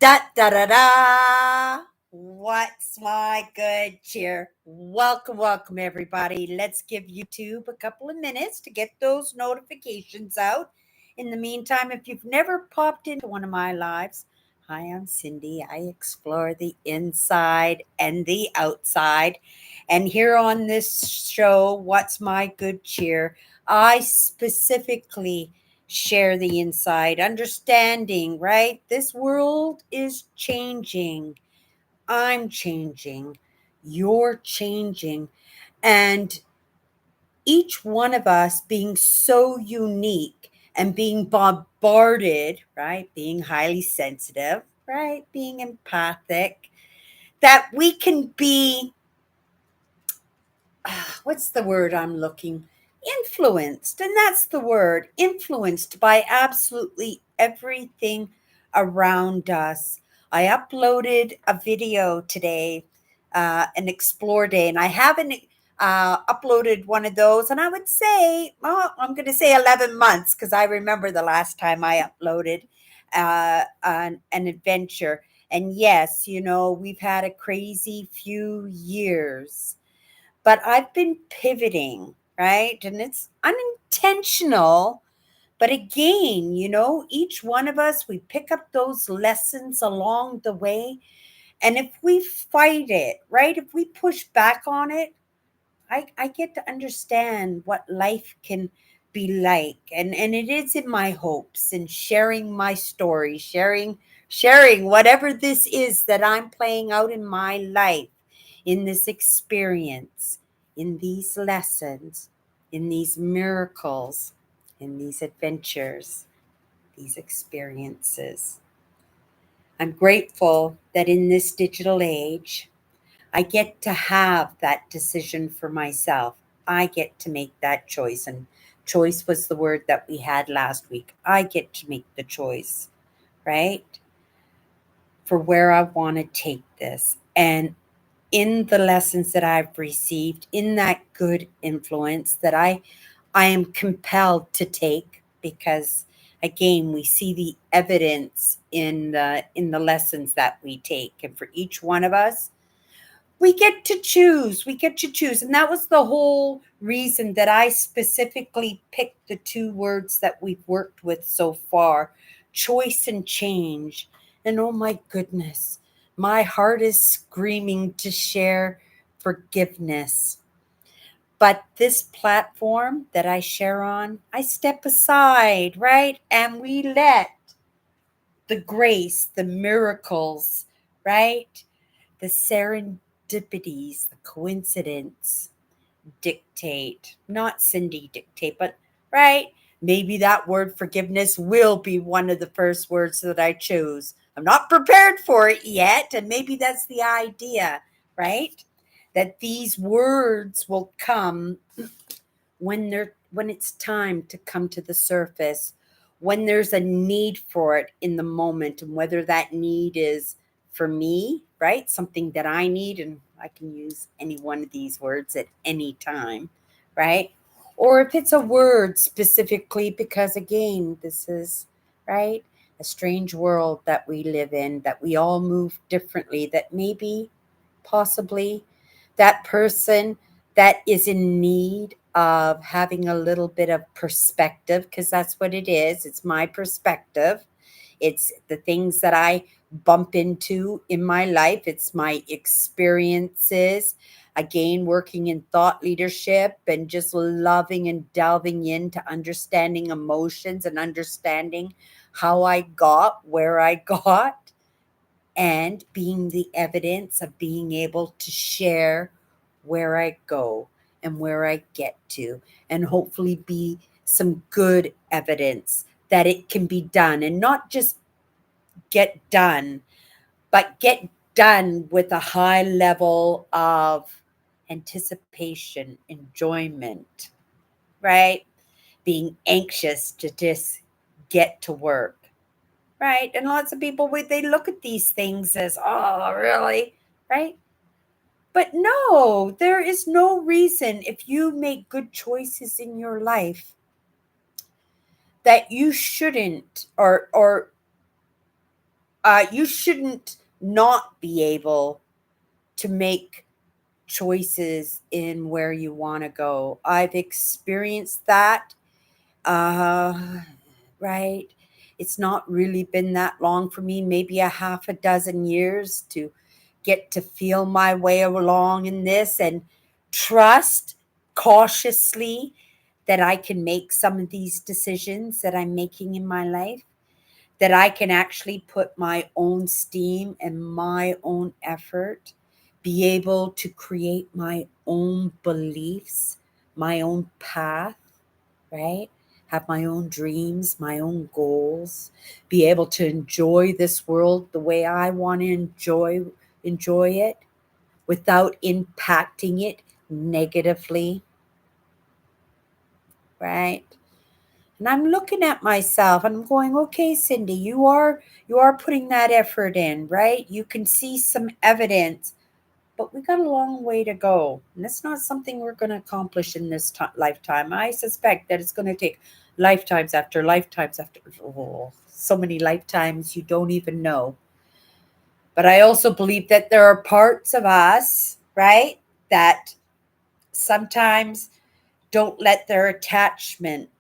Da da da da. What's my good cheer? Welcome, everybody. Let's give YouTube a couple of minutes to get those notifications out. In the meantime, if you've never popped into one of my lives, hi, I'm Cindy. I explore the inside and the outside. And here on this show, What's My Good Cheer? I specifically share the inside, understanding, right? This world is changing. I'm changing. You're changing. And each one of us being so unique and being bombarded, right? Being highly sensitive, right? Being empathic, that we can be what's the word I'm looking influenced, and that's the word, influenced by absolutely everything around us. I uploaded a video today, an explore day, and I haven't uploaded one of those, and I would say, well, I'm going to say 11 months because I remember the last time I uploaded an adventure. And yes, we've had a crazy few years, but I've been pivoting, right? And it's unintentional. But again, each one of us, we pick up those lessons along the way. And if we fight it, right? If we push back on it, I get to understand what life can be like. And it is in my hopes and sharing my story, sharing whatever this is that I'm playing out in my life, in this experience, in these lessons, in these miracles, in these adventures, these experiences. I'm grateful that in this digital age, I get to have that decision for myself. I get to make that choice. And choice was the word that we had last week. I get to make the choice, right? For where I want to take this. And in the lessons that I've received, in that good influence that I am compelled to take, because again we see the evidence in the lessons that we take, and for each one of us we get to choose. And that was the whole reason that I specifically picked the two words that we've worked with so far: choice and change. And oh my goodness, my heart is screaming to share forgiveness. But this platform that I share on, I step aside, right? And we let the grace, the miracles, right? The serendipities, the coincidence dictate, not Cindy dictate, but right? Maybe that word forgiveness will be one of the first words that I choose. I'm not prepared for it yet, and maybe that's the idea, right? That these words will come when it's time to come to the surface, when there's a need for it in the moment, and whether that need is for me, right? Something that I need, and I can use any one of these words at any time, right? Or if it's a word specifically, because again, this is, right, a strange world that we live in, that we all move differently, that maybe, possibly, that person that is in need of having a little bit of perspective, because that's what it is. It's my perspective. It's the things that I bump into in my life. It's my experiences. Again, working in thought leadership and just loving and delving into understanding emotions and understanding how I got where I got, and being the evidence of being able to share where I go and where I get to, and hopefully be some good evidence that it can be done, and not just get done, but get done with a high level of anticipation, enjoyment, right? Being anxious to just get to work. Right. And lots of people, they look at these things as, oh, really? Right. But no, there is no reason, if you make good choices in your life, that you shouldn't, or You shouldn't not be able to make choices in where you want to go. I've experienced that. Uh, right. It's not really been that long for me, maybe a half a dozen years to get to feel my way along in this and trust cautiously that I can make some of these decisions that I'm making in my life, that I can actually put my own steam and my own effort, be able to create my own beliefs, my own path, right? Have my own dreams, my own goals, be able to enjoy this world the way I want to enjoy it without impacting it negatively, right? And I'm looking at myself and I'm going, okay, Cindy, you are putting that effort in, right? You can see some evidence, but we got a long way to go. And it's not something we're going to accomplish in this lifetime. I suspect that it's going to take lifetimes after so many lifetimes you don't even know. But I also believe that there are parts of us, right, that sometimes don't let their attachment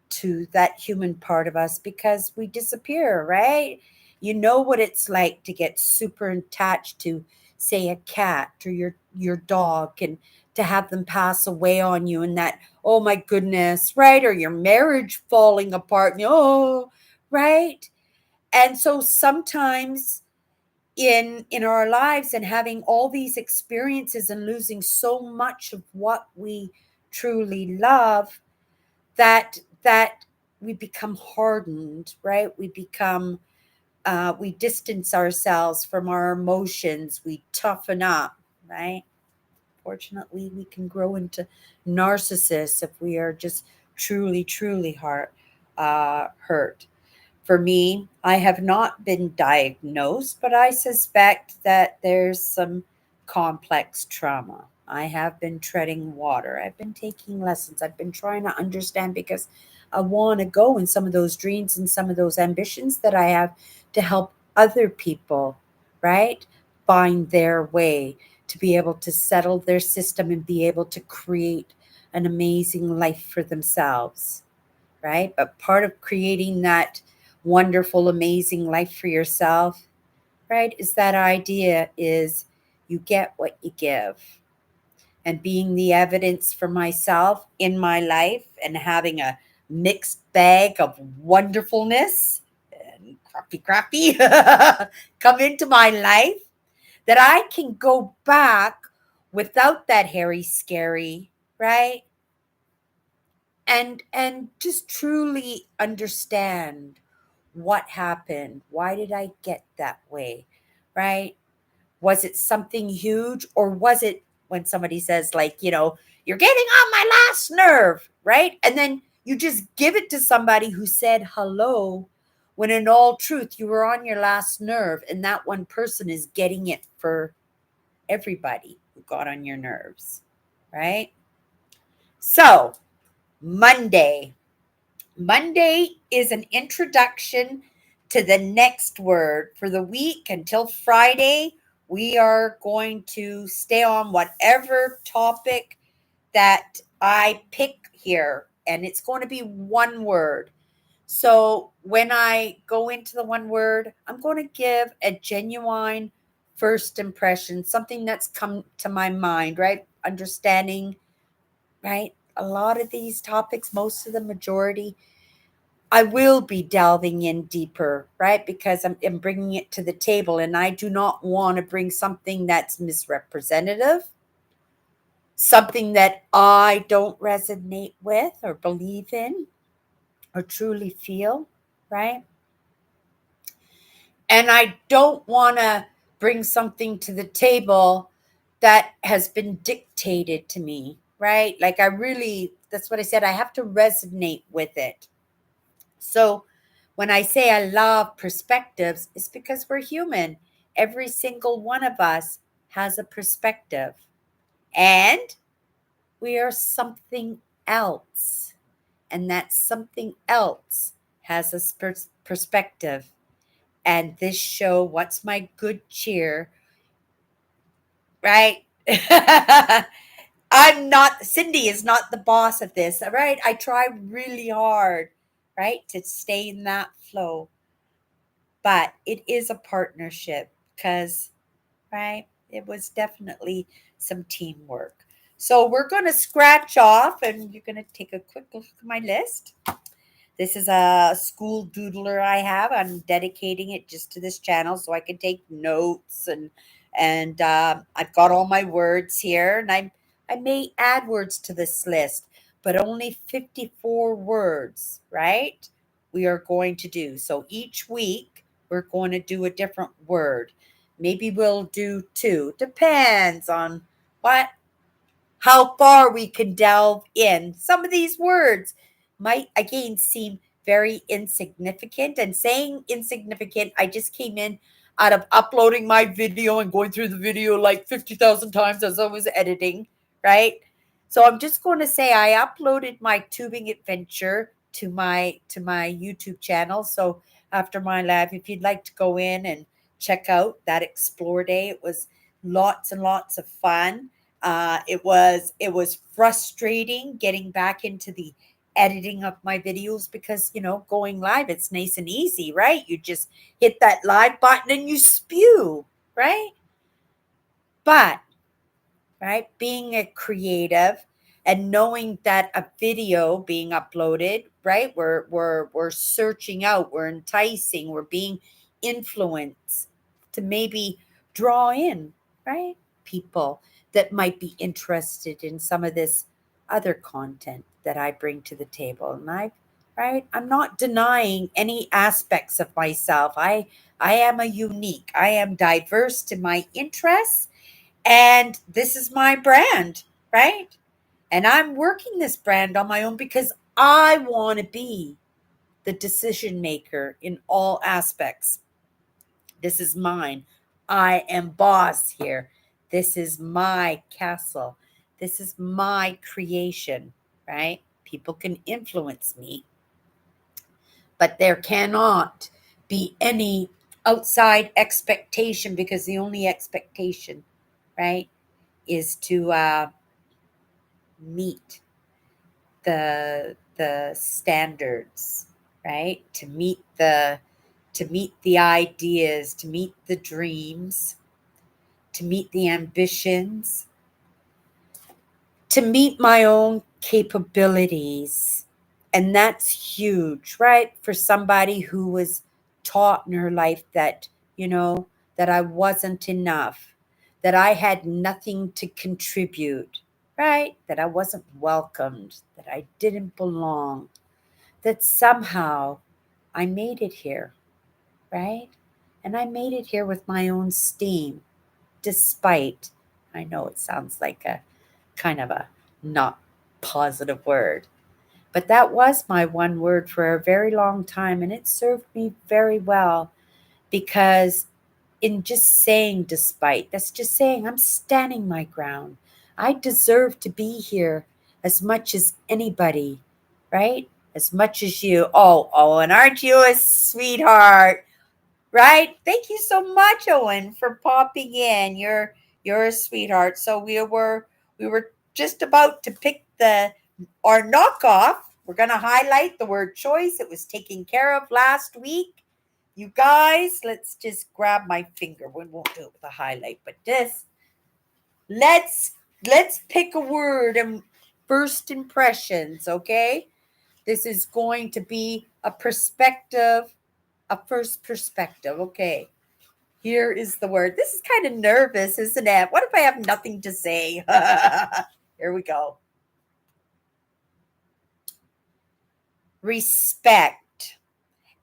to that human part of us because we disappear, right? You know what it's like to get super attached to, say, a cat or your dog, and to have them pass away on you, and that, oh my goodness, right? Or your marriage falling apart, oh, right? And so sometimes in our lives and having all these experiences and losing so much of what we truly love, that we become hardened, right? We become we distance ourselves from our emotions, we toughen up, right? Fortunately, we can grow into narcissists if we are just truly hurt. For me, I have not been diagnosed, but I suspect that there's some complex trauma. I have been treading water. I've been taking lessons. I've been trying to understand because I want to go in some of those dreams and some of those ambitions that I have to help other people, right? Find their way to be able to settle their system and be able to create an amazing life for themselves, right? But part of creating that wonderful, amazing life for yourself, right, is that idea is you get what you give. And being the evidence for myself in my life and having a mixed bag of wonderfulness and crappy come into my life, that I can go back without that hairy scary, right? And just truly understand what happened. Why did I get that way? Right? Was it something huge, or was it when somebody says, like, you're getting on my last nerve, right? And then you just give it to somebody who said hello, when in all truth you were on your last nerve, and that one person is getting it for everybody who got on your nerves, right? So, Monday. Monday is an introduction to the next word for the week. Until Friday, we are going to stay on whatever topic that I pick here, and it's going to be one word. So when I go into the one word, I'm going to give a genuine first impression, something that's come to my mind, right? Understanding, right? A lot of these topics, most of the majority, I will be delving in deeper, right? Because I'm bringing it to the table, and I do not want to bring something that's misrepresentative, something that I don't resonate with or believe in or truly feel, right? And I don't want to bring something to the table that has been dictated to me, right? Like, that's what I said, I have to resonate with it. So when I say I love perspectives, it's because we're human. Every single one of us has a perspective, and we are something else. And that something else has a perspective. And this show, What's My Good Cheer, right? Cindy is not the boss of this, all right? I try really hard, right, to stay in that flow. But it is a partnership because, right, it was definitely some teamwork. So we're going to scratch off and you're going to take a quick look at my list. This is a school doodler I have. I'm dedicating it just to this channel so I can take notes and I've got all my words here, and I may add words to this list, but only 54 words, right? We are going to do. So each week we're going to do a different word. Maybe we'll do two. Depends on what how far we can delve in. Some of these words might again seem very insignificant. And saying insignificant, I just came in out of uploading my video and going through the video like 50,000 times as I was editing, right? So I'm just going to say I uploaded my tubing adventure to my YouTube channel. So after my live, if you'd like to go in and check out that explore day, it was lots and lots of fun. It was frustrating getting back into the editing of my videos because going live, it's nice and easy, right? You just hit that live button and you spew, right? But right, being a creative and knowing that a video being uploaded, right, we're searching out, we're enticing, we're being influenced to maybe draw in, right, people that might be interested in some of this other content that I bring to the table. And I'm not denying any aspects of myself. I am a unique, I am diverse to my interests, and this is my brand, right? And I'm working this brand on my own because I want to be the decision maker in all aspects. This is mine. I am boss here. This is my castle. This is my creation, right? People can influence me, but there cannot be any outside expectation, because the only expectation, right, is to meet the standards, right? To meet the ideas, to meet the dreams, to meet the ambitions, to meet my own capabilities. And that's huge, right? For somebody who was taught in her life that, that I wasn't enough, that I had nothing to contribute, right? That I wasn't welcomed, that I didn't belong, that somehow I made it here, right? And I made it here with my own steam, despite, I know it sounds like a kind of a not positive word, but that was my one word for a very long time. And it served me very well, because in just saying despite, that's just saying I'm standing my ground. I deserve to be here as much as anybody, right? As much as you. Oh, and aren't you a sweetheart? Right? Thank you so much, Owen, for popping in. You're a sweetheart. So we were just about to pick the our knockoff. We're gonna highlight the word choice. It was taken care of last week. You guys, let's just grab my finger. We won't do it with a highlight, but this let's let's pick a word and first impressions, okay? This is going to be a perspective, a first perspective. Okay. Here is the word. This is kind of nervous, isn't it? What if I have nothing to say? Here we go. Respect.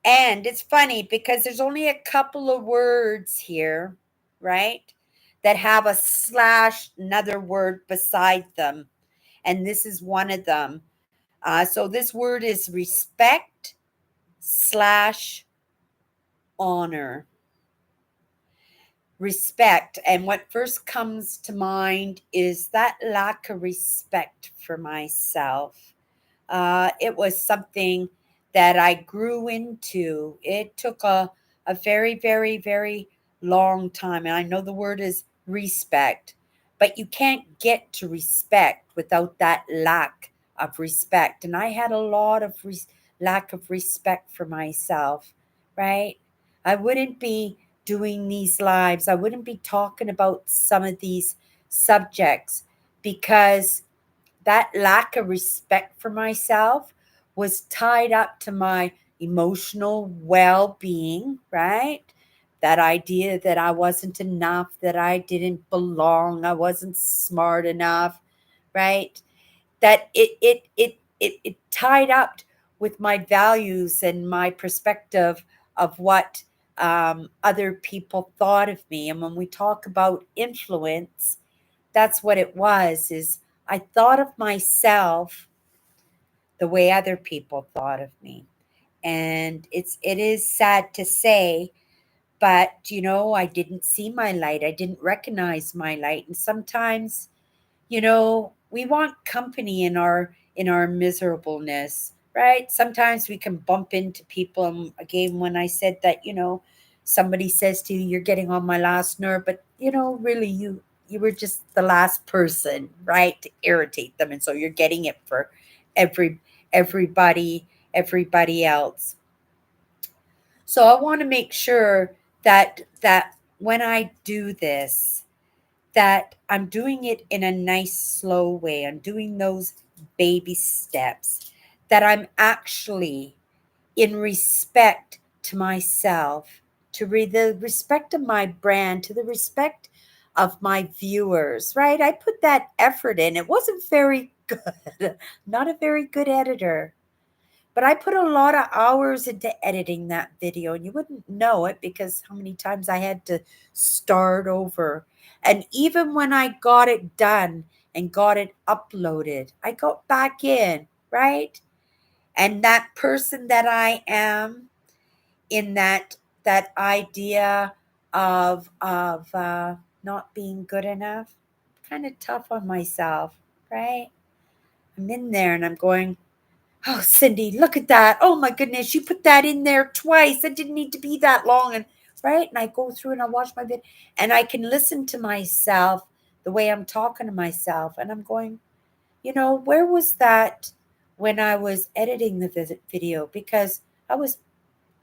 And it's funny because there's only a couple of words here, right? That have a slash, another word beside them. And this is one of them. So this word is respect slash honor. Respect. And what first comes to mind is that lack of respect for myself. It was something that I grew into. It took a very, very, very long time. And I know the word is respect, but you can't get to respect without that lack of respect. And I had a lot of lack of respect for myself, right? I wouldn't be doing these lives, I wouldn't be talking about some of these subjects because that lack of respect for myself was tied up to my emotional well being, right? That idea that I wasn't enough, that I didn't belong, I wasn't smart enough, right? That it tied up with my values and my perspective of what other people thought of me. And when we talk about influence, that's what it was, is I thought of myself the way other people thought of me. And it is sad to say, but I didn't see my light. I didn't recognize my light. And sometimes, we want company in our miserableness, right? Sometimes we can bump into people. And again, when I said that, somebody says to you, "You're getting on my last nerve," but really, you were just the last person, right, to irritate them, and so you're getting it for every everybody else. So I want to make sure that when I do this, that I'm doing it in a nice, slow way. I'm doing those baby steps, that I'm actually in respect to myself, to the respect of my brand, to the respect of my viewers, right? I put that effort in. It wasn't very good, not a very good editor. But I put a lot of hours into editing that video, and you wouldn't know it because how many times I had to start over. And even when I got it done and got it uploaded, I got back in, right? And that person that I am, in that idea of not being good enough, kind of tough on myself, right? I'm in there and I'm going, "Oh, Cindy, look at that. Oh my goodness, you put that in there twice. It didn't need to be that long." And right. And I go through and I watch my video and I can listen to myself the way I'm talking to myself. And I'm going, where was that when I was editing the video? Because I was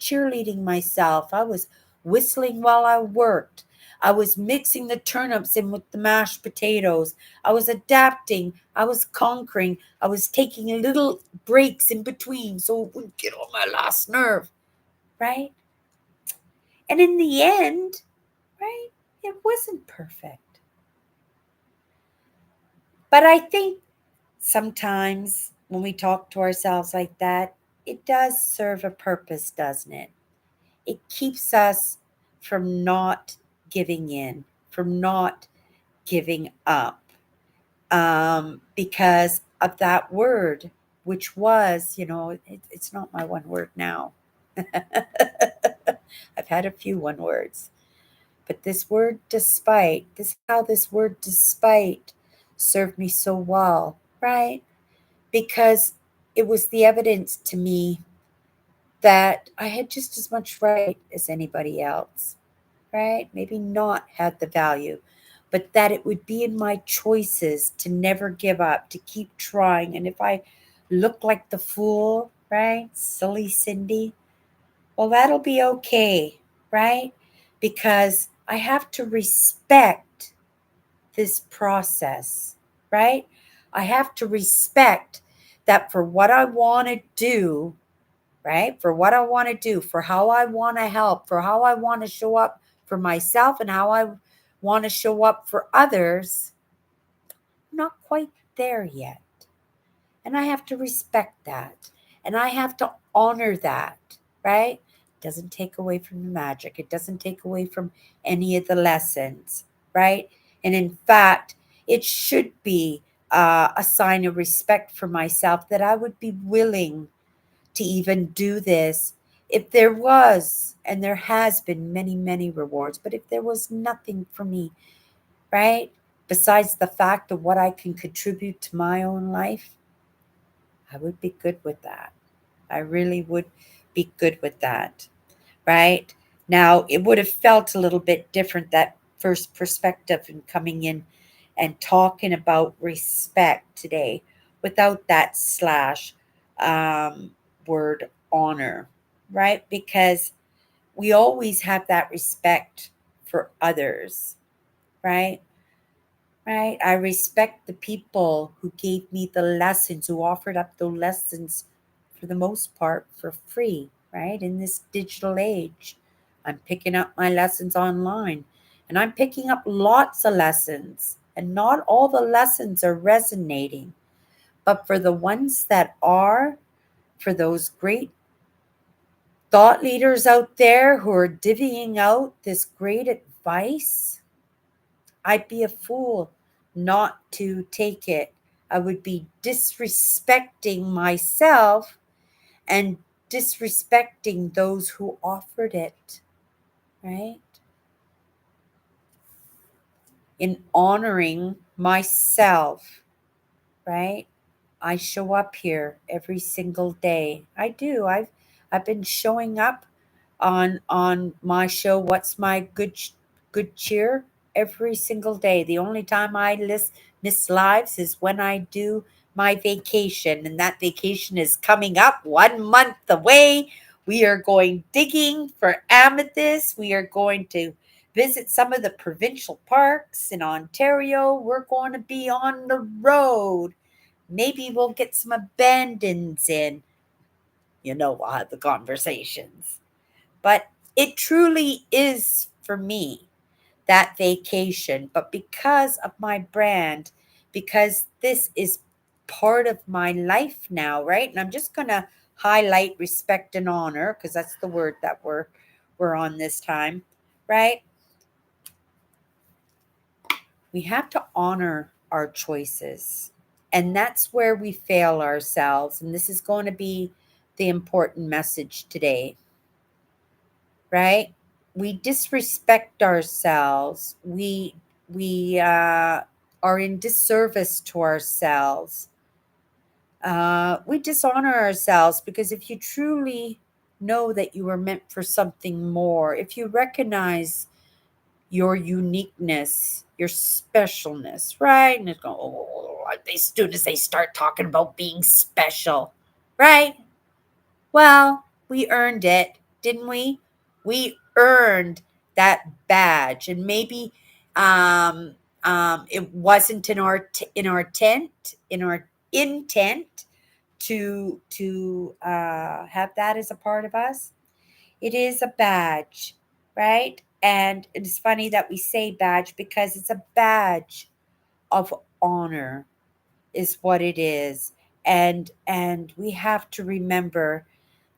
cheerleading myself. I was whistling while I worked. I was mixing the turnips in with the mashed potatoes. I was adapting. I was conquering. I was taking little breaks in between so it wouldn't get on my last nerve, right? And in the end, right, it wasn't perfect. But I think sometimes when we talk to ourselves like that, it does serve a purpose, doesn't it? It keeps us from not giving in, from not giving up, because of that word, which was, it's not my one word now. I've had a few one words, but this word, despite, this how this word, despite, served me so well, right? Because it was the evidence to me that I had just as much right as anybody else, right? Maybe not had the value, but that it would be in my choices to never give up, to keep trying. And if I look like the fool, right? Silly Cindy, well, that'll be okay, right? Because I have to respect this process, right? I have to respect that for what I want to do, right? For what I want to do, for how I want to help, for how I want to show up for myself and how I want to show up for others. I'm not quite there yet. And I have to respect that. And I have to honor that, right? It doesn't take away from the magic. It doesn't take away from any of the lessons, right? And in fact, it should be a sign of respect for myself that I would be willing to even do this if there was, and there has been many, many rewards, but if there was nothing for me, right? Besides the fact of what I can contribute to my own life, I would be good with that. I really would be good with that, right? Now, it would have felt a little bit different, that first perspective, and coming in and talking about respect today without that slash um, word honor, right? Because we always have that respect for others, right? Right? I respect the people who gave me the lessons, who offered up the lessons for the most part for free, right? In this digital age, I'm picking up my lessons online, and I'm picking up lots of lessons, and not all the lessons are resonating. But for the ones that are, for those great thought leaders out there who are divvying out this great advice, I'd be a fool not to take it. I would be disrespecting myself and disrespecting those who offered it, right? In honoring myself, right? I show up here every single day. I do. I've been showing up on my show, What's My Good Cheer, every single day. The only time I miss lives is when I do my vacation, and that vacation is coming up 1 month away. We are going digging for amethyst. We are going to visit some of the provincial parks in Ontario. We're going to be on the road. Maybe we'll get some abandons in. We'll have the conversations. But it truly is for me that vacation. But because of my brand, because this is part of my life now, right? And I'm just going to highlight respect and honor because that's the word that we're on this time, right? We have to honor our choices. And that's where we fail ourselves. And this is going to be the important message today, right? We disrespect ourselves. We are in disservice to ourselves. We dishonor ourselves because if you truly know that you were meant for something more, if you recognize your uniqueness, your specialness, right? And it's going, oh, these students, they start talking about being special, right? Well, we earned it, didn't we? We earned that badge, and maybe it wasn't in our intent to have that as a part of us. It is a badge, right? And it's funny that we say badge because it's a badge of honor, is what it is. And we have to remember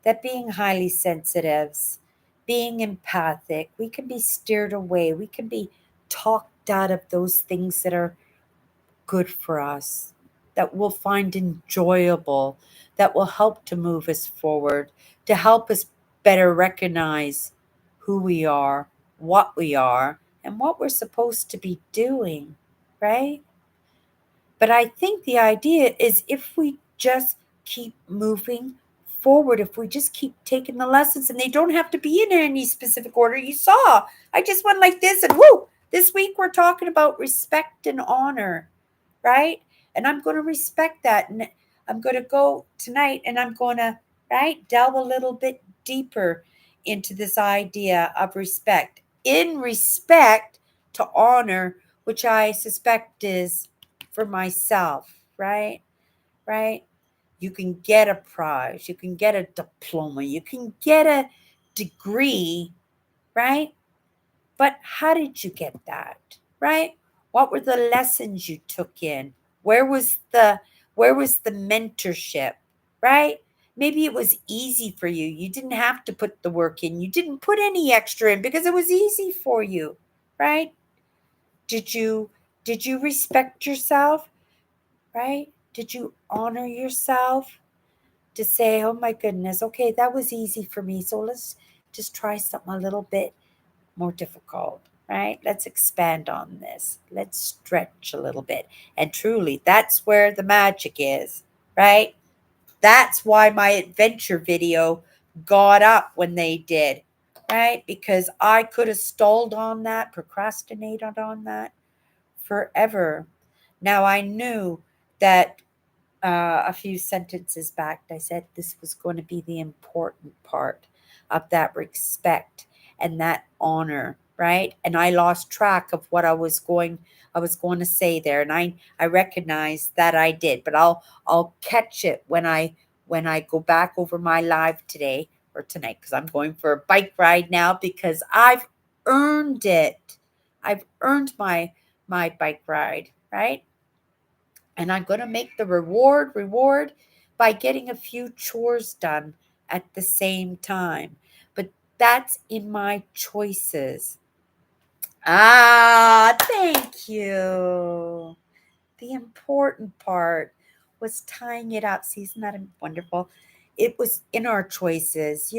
that being highly sensitives, being empathic, we can be steered away. We can be talked out of those things that are good for us, that we'll find enjoyable, that will help to move us forward, to help us better recognize who we are, and what we're supposed to be doing, right? But I think the idea is if we just keep moving forward, if we just keep taking the lessons, and they don't have to be in any specific order. You saw, I just went like this, and whoo, this week we're talking about respect and honor, right? And I'm going to respect that. And I'm going to go tonight and I'm going to, right, delve a little bit deeper into this idea of respect. In respect to honor, which I suspect is for myself, right? Right? You can get a prize, you can get a diploma, you can get a degree, right? But how did you get that? Right? What were the lessons you took in? Where was the where was the mentorship? Right? Maybe it was easy for you. You didn't have to put the work in. You didn't put any extra in because it was easy for you. Right? Did you respect yourself? Right? Did you honor yourself? To say, oh my goodness, okay, that was easy for me. So let's just try something a little bit more difficult, right? Let's expand on this. Let's stretch a little bit. And truly, that's where the magic is, right? That's why my adventure video got up when they did. right? Because I could have stalled on that, procrastinated on that forever. Now I knew that a few sentences back, I said this was going to be the important part of that respect and that honor, right? And I lost track of what I was going to say there, and I recognize that I did, but I'll catch it when I go back over my live today or tonight, because I'm going for a bike ride now because I've earned it. I've earned my bike ride, right? And I'm going to make the reward by getting a few chores done at the same time. But that's in my choices. Ah, thank you. The important part was tying it up. See, isn't that wonderful? It was in our choices.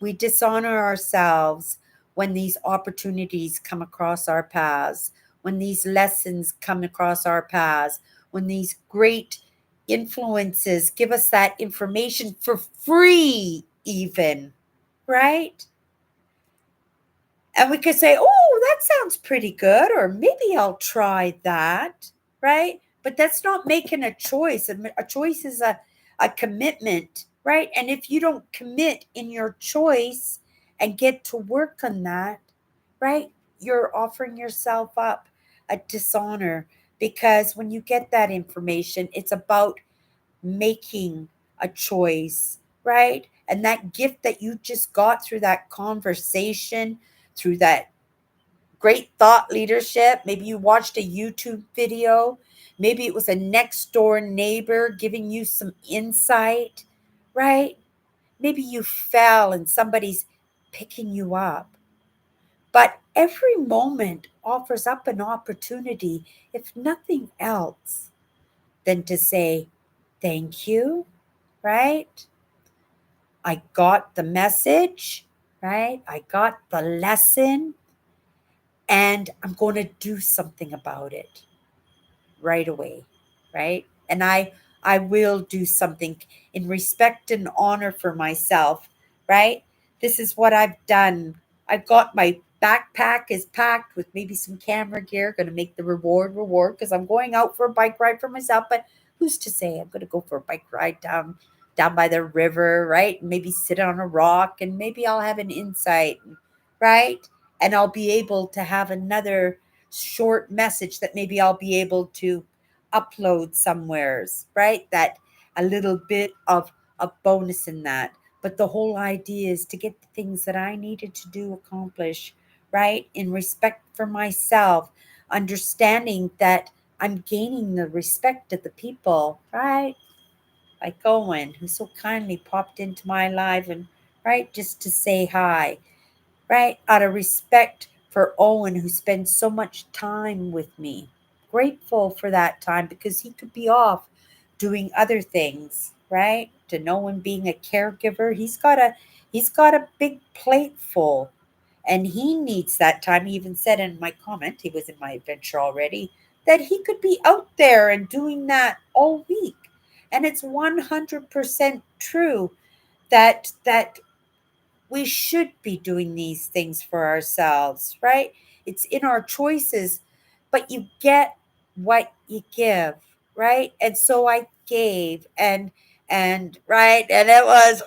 We dishonor ourselves when these opportunities come across our paths, when these lessons come across our paths, when these great influences give us that information for free, even, right? And we could say, oh, that sounds pretty good, or maybe I'll try that, right? But that's not making a choice. A choice is a commitment, right? And if you don't commit in your choice and get to work on that, right, you're offering yourself up a dishonor, because when you get that information, it's about making a choice, right? And that gift that you just got through that conversation, through that great thought leadership. Maybe you watched a YouTube video. Maybe it was a next door neighbor giving you some insight, right? Maybe you fell and somebody's picking you up. But every moment offers up an opportunity, if nothing else, than to say, thank you, right? I got the message, right? I got the lesson, and I'm going to do something about it right away, right? And I will do something in respect and honor for myself, right? This is what I've done. I've got my backpack is packed with maybe some camera gear, going to make the reward because I'm going out for a bike ride for myself, but who's to say I'm going to go for a bike ride down by the river, right? Maybe sit on a rock and maybe I'll have an insight, right? And I'll be able to have another short message that maybe I'll be able to upload somewheres, right? That a little bit of a bonus in that. But the whole idea is to get the things that I needed to do accomplish, right? In respect for myself, understanding that I'm gaining the respect of the people, right? Like Owen, who so kindly popped into my life and right just to say hi, right? Out of respect for Owen, who spends so much time with me. Grateful for that time because he could be off doing other things, right? To know him being a caregiver, he's got a big plate full, and he needs that time. He even said in my comment, he was in my adventure already, that he could be out there and doing that all week. And it's 100% true that we should be doing these things for ourselves, right? It's in our choices, but you get what you give, right? And so I gave and right, and it was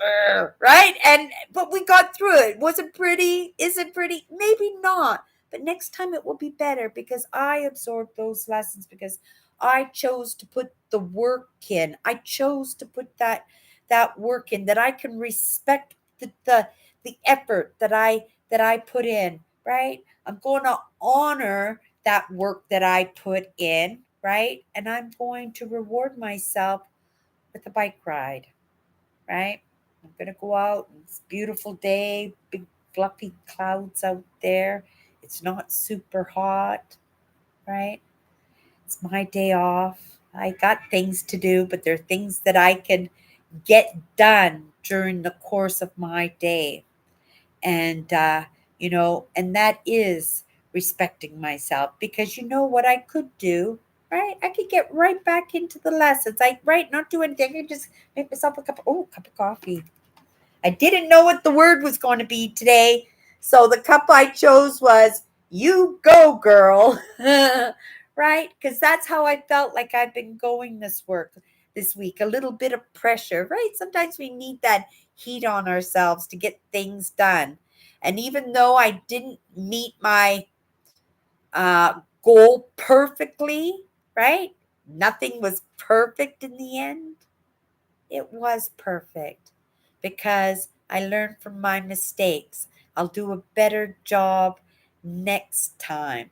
right, and but we got through it. Was it pretty? Is it pretty? Maybe not. But next time it will be better because I absorbed those lessons because I chose to put the work in. I chose to put that work in, that I can respect the effort that I put in, right? I'm going to honor that work that I put in, right? And I'm going to reward myself with a bike ride, right? I'm going to go out. It's a beautiful day, big fluffy clouds out there. It's not super hot, right? It's my day off. I got things to do, but there are things that I can get done during the course of my day, and that is respecting myself, because you know what I could do, right? I could get right back into the lessons, I right, not do anything, I could just make myself a cup of coffee, I didn't know what the word was going to be today. So the cup I chose was "You Go Girl." Right? Because that's how I felt like I've been going this week. A little bit of pressure, right? Sometimes we need that heat on ourselves to get things done. And even though I didn't meet my goal perfectly, right? Nothing was perfect in the end. It was perfect because I learned from my mistakes. I'll do a better job next time,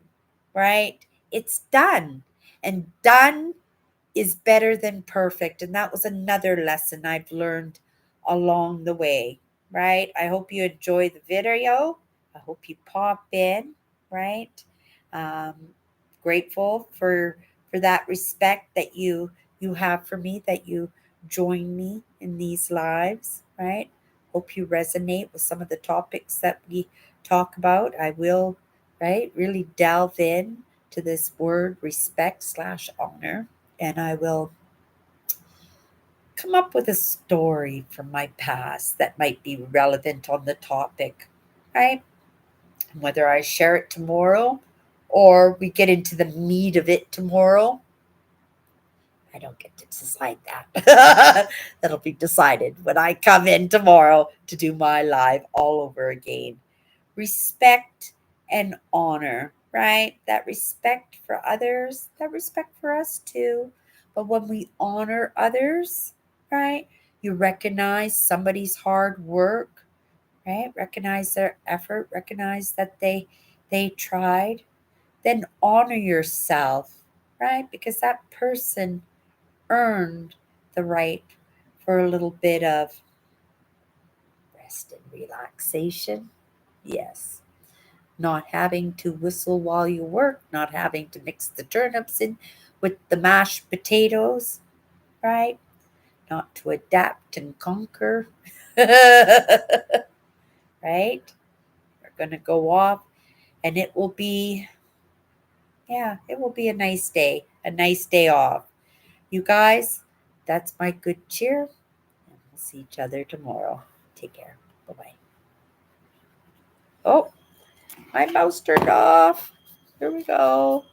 right? It's done. And done is better than perfect. And that was another lesson I've learned along the way, right? I hope you enjoy the video. I hope you pop in, right? Um, Grateful for that respect that you have for me, that you join me in these lives, right? Hope you resonate with some of the topics that we talk about. I will, right, really delve in to this word respect slash honor, and I will come up with a story from my past that might be relevant on the topic, right? And whether I share it tomorrow or we get into the meat of it tomorrow, I don't get to decide that. That'll be decided when I come in tomorrow to do my live all over again. Respect and honor, right? That respect for others, that respect for us too. But when we honor others, right, you recognize somebody's hard work, right? Recognize their effort, recognize that they tried, then honor yourself, right? Because that person earned the right for a little bit of rest and relaxation. Yes. Not having to whistle while you work, not having to mix the turnips in with the mashed potatoes, right? Not to adapt and conquer, right? We're going to go off and it will be, yeah, it will be a nice day off. You guys, that's my good cheer. And we'll see each other tomorrow. Take care. Bye bye. Oh, my mouse turned off. Here we go.